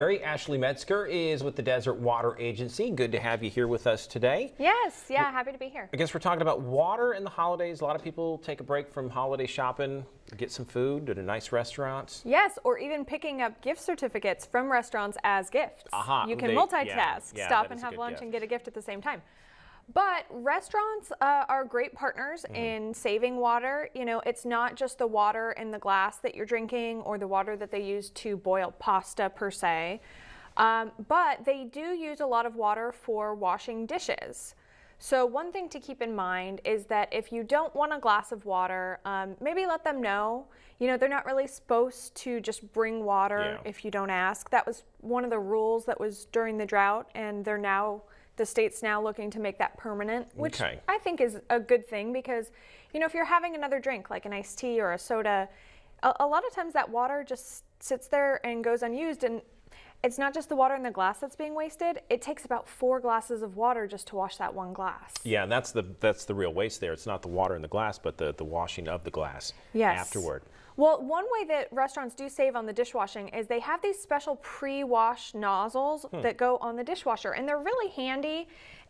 Ashley Metzger is with the Desert Water Agency. Good to have you here with us today. Yes, yeah, happy to be here. I guess we're talking about water in the holidays. A lot of people take a break from holiday shopping, get some food at a nice restaurant. Yes, or even picking up gift certificates from restaurants as gifts. You can multitask, stop and have lunch and get a gift at the same time. But restaurants are great partners in saving water. You know, it's not just the water in the glass that you're drinking or the water that they use to boil pasta per se, but they do use a lot of water for washing dishes. So one thing to keep in mind is that if you don't want a glass of water, maybe let them know. You know, they're not really supposed to just bring water if you don't ask. That was one of the rules that was during the drought, and the state's now looking to make that permanent, which I think is a good thing because, you know, if you're having another drink like an iced tea or a soda, a lot of times that water just sits there and goes unused, and it's not just the water in the glass that's being wasted. It takes about 4 glasses of water just to wash that one glass. Yeah, and that's the real waste there. It's not the water in the glass, but the washing of the glass afterward. Well, one way that restaurants do save on the dishwashing is they have these special pre-wash nozzles that go on the dishwasher, and they're really handy,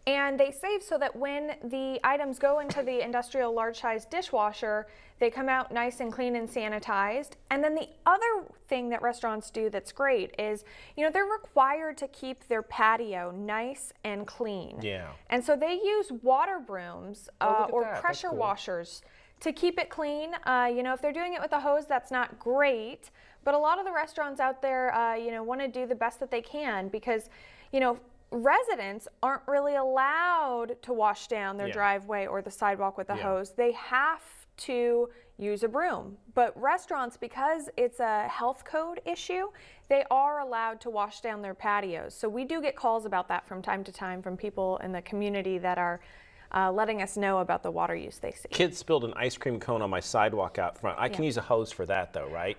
and they save so that when the items go into the industrial large-size dishwasher, they come out nice and clean and sanitized. And then the other thing that restaurants do that's great is, you know, they're required to keep their patio nice and clean. Yeah. And so they use water brooms or pressure washers to keep it clean. You know, if they're doing it with a hose, that's not great, but a lot of the restaurants out there, you know, want to do the best that they can because, you know, residents aren't really allowed to wash down their driveway or the sidewalk with a hose. They have to use a broom. But restaurants, because it's a health code issue, they are allowed to wash down their patios. So we do get calls about that from time to time from people in the community that are letting us know about the water use they see. Kids spilled an ice cream cone on my sidewalk out front. I can use a hose for that though, right?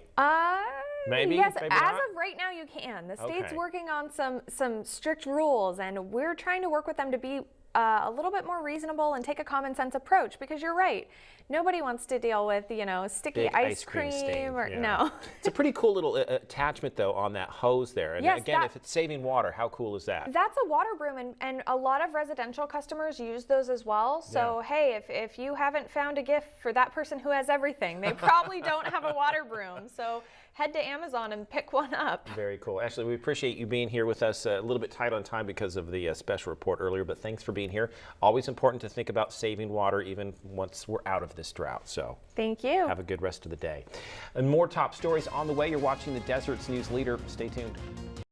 Maybe? Yes, maybe as not? of right now you can. The state's working on some strict rules, and we're trying to work with them to be a little bit more reasonable and take a common sense approach, because you're right. Nobody wants to deal with, you know, sticky ice cream or no. It's a pretty cool little attachment though on that hose there. And again, if it's saving water, how cool is that? That's a water broom, and a lot of residential customers use those as well. So hey, if you haven't found a gift for that person who has everything, they probably don't have a water broom. So head to Amazon and pick one up. Very cool. Ashley, we appreciate you being here with us. A little bit tight on time because of the special report earlier, but thanks for being here. Always important to think about saving water even once we're out of this drought. So thank you. Have a good rest of the day. And more top stories on the way. You're watching the Desert's News Leader. Stay tuned.